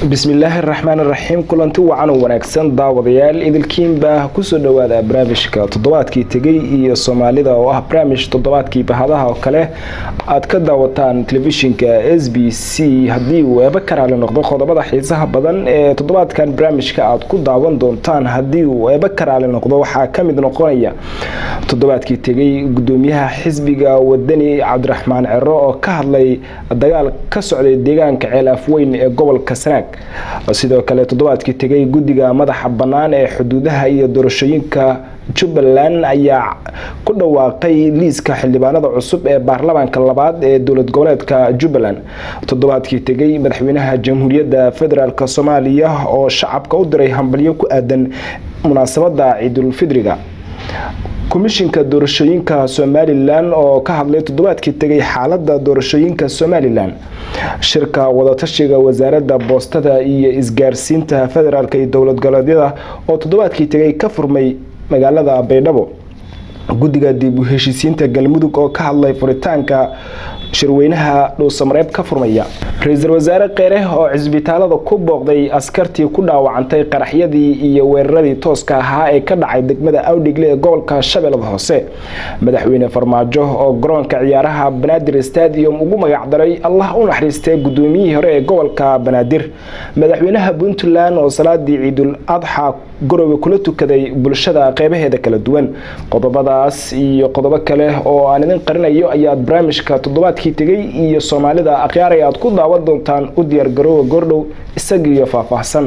بسم الله الرحمن الرحيم كلنتي وعن wanaagsan daawadayaal idilkiin baa ku soo dhawaada barnaamijka toddobaadkii tagay iyo Soomaalida oo ah barnaamij toddobaadkii bahadaha oo kale aad ka daawataan telefishinka SBC hadii uu eeba karaale noqdo qodobada xiisaha badan ee toddobaadkan barnaamijka aad ku daawan doontaan hadii uu eeba karaale noqdo waxa kamid noqonaya toddobaadkii tagay gudoomiyaha xisbiga wadani Cabdiraxmaan Ciro oo ka hadlay dagaal ka socday deegaanka Ceel Afweyn ee gobolka Sanaag sidoo kale toddobaadkii tagay gudiga madaxa banaan ee xuduudaha iyo doorashooyinka Jubbaland ayaa ku dhawaaqay liiska xildhibaanada cusub ee baarlamaanka labaad ee dowlad goboleedka Jubbaland toddobaadkii tagay madaxweynaha jamhuuriyadda federaalka Soomaaliya oo shacabka u diray hambalyo ku aadan munaasabada Ciidul Fidriga komishinka doorashooyinka Somaliland oo ka hadlay toddobaadkii tagay xaaladda doorashooyinka Somaliland shirka wada tashiga wasaaradda boostada iyo isgaarsiinta federaalka ee dowlad goboleedyada oo toddobaadkii tagay ka furmay magaalada Baydhabo gudiga dib u heshiisiinta galmudug oo ka hadlay furitaanka shirweynaha Dhuusamareeb ka furmaya ra'iisul wasaare Qeere oo cisbitaalada ku booqday askartii ku dhaawacantay qaraxyadii iyo weeraradii tooska ahaa ee ka dhacay degmada Awdhigle ee gobolka Shabeellaha Hoose madaxweyne Farmaajo oo garoonka ciyaaraha Banaadir Stadium ugu magac daray Allah u naxariistay gudoomiyihii hore ee gobolka Banaadir madaxweynaha Puntland oo salaadii Ciidul Adha garowe kula tukaday bulshada qeybaheeda kala duwan qodobadaas iyo qodobo kale oo aan idin qarinayo ayaa barnaamijka toddobaadkii tagay iyo Soomaalida akhyaar ay aad ku daawan doontaan u diyaar garoow goordhow isaga iyo faahfaahsan